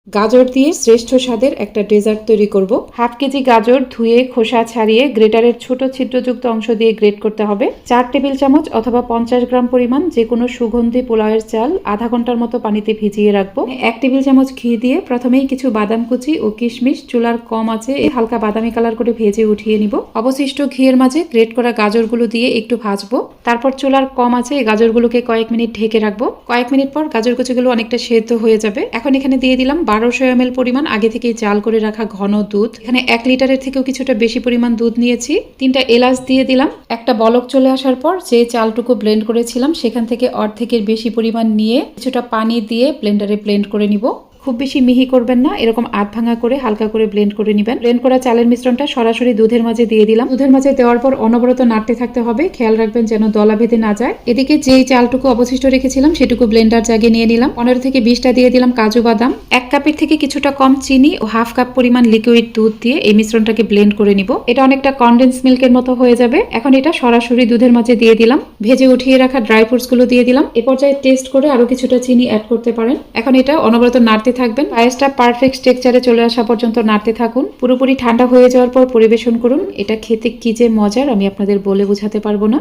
গাজর দিয়ে শ্রেষ্ঠ স্বাদের একটা ডেজার্ট তৈরি করব। হাফ কেজি গাজর ধুয়ে খোসা ছাড়িয়ে গ্রেটারের ছোট ছিদ্রযুক্ত অংশ দিয়ে গ্রেট করতে হবে। 4 টেবিল চামচ অথবা 50 গ্রাম পরিমাণ যে কোনো সুগন্ধি পোলাওয়ের চাল আধা ঘন্টার মতো পানিতে ভিজিয়ে রাখবো। 1 টেবিল চামচ ঘি দিয়ে প্রথমেই কিছু বাদাম কুচি ও কিশমিশ চুলার কম আছে হালকা বাদামি কালার করে ভেজে উঠিয়ে নিব। অবশিষ্ট ঘিয়ের মাঝে গ্রেট করা গাজরগুলো দিয়ে একটু ভাজবো। তারপর চুলার কম আছে এই গাজরগুলোকে কয়েক মিনিট ঢেকে রাখবো। কয়েক মিনিট পর গাজর কুচিগুলো অনেকটা সেদ্ধ হয়ে যাবে। এখন এখানে দিয়ে দিলাম 1200 ml পরিমাণ আগে থেকেই জাল করে রাখা ঘন দুধ। এখানে 1 লিটারের থেকেও কিছুটা বেশি পরিমাণ দুধ নিয়েছি। 3টা এলাচ দিয়ে দিলাম। একটা বলক চলে আসার পর যে চালটুকু ব্লেন্ড করেছিলাম সেখান থেকে অর্ধেকের বেশি পরিমাণ নিয়ে কিছুটা পানি দিয়ে ব্লেন্ডারে ব্লেন্ড করে নিব। খুব বেশি মিহি করবেন না, এরকম আধ ভাঙা করে হালকা করে ব্লেন্ড করে নেবেন। ব্লেন্ড করা চালের মিশ্রণটা সরাসরি দুধের মাঝে দিয়ে দিলাম। দুধের মাঝে দেওয়ার পর অনবরত নাড়তে থাকতে হবে, খেয়াল রাখবেন যেন দলা বেঁধে না যায়। এদিকে যেই চালটুকু অবশিষ্ট রেখেছিলাম সেটুকু ব্লেন্ডার জাগে নিয়ে নিলাম। 15 থেকে 20টা দিয়ে দিলাম কাজু বাদাম। 1 কাপের থেকে কিছুটা কম চিনি ও হাফ কাপ পরিমাণ লিকুইড দুধ দিয়ে এই মিশ্রণটাকে ব্লেন্ড করে নিব। এটা অনেকটা কনডেন্স মিল্কের মতো হয়ে যাবে। এখন এটা সরাসরি দুধের মাঝে দিয়ে দিলাম। ভেজে উঠিয়ে রাখা ড্রাই ফ্রুটস গুলো দিয়ে দিলাম। এ পর্যায়ে টেস্ট করে আরো কিছুটা চিনি অ্যাড করতে পারেন। এখন এটা অনবরত নাড়তে থাকবেন। পায়েসটা পারফেক্ট টেক্সচারে চলে আসা পর্যন্ত নাড়তে থাকুন। পুরোপুরি ঠান্ডা হয়ে যাওয়ার পর পরিবেশন করুন। এটা খেতে কি যে মজার আমি আপনাদের বলে বোঝাতে পারবো না।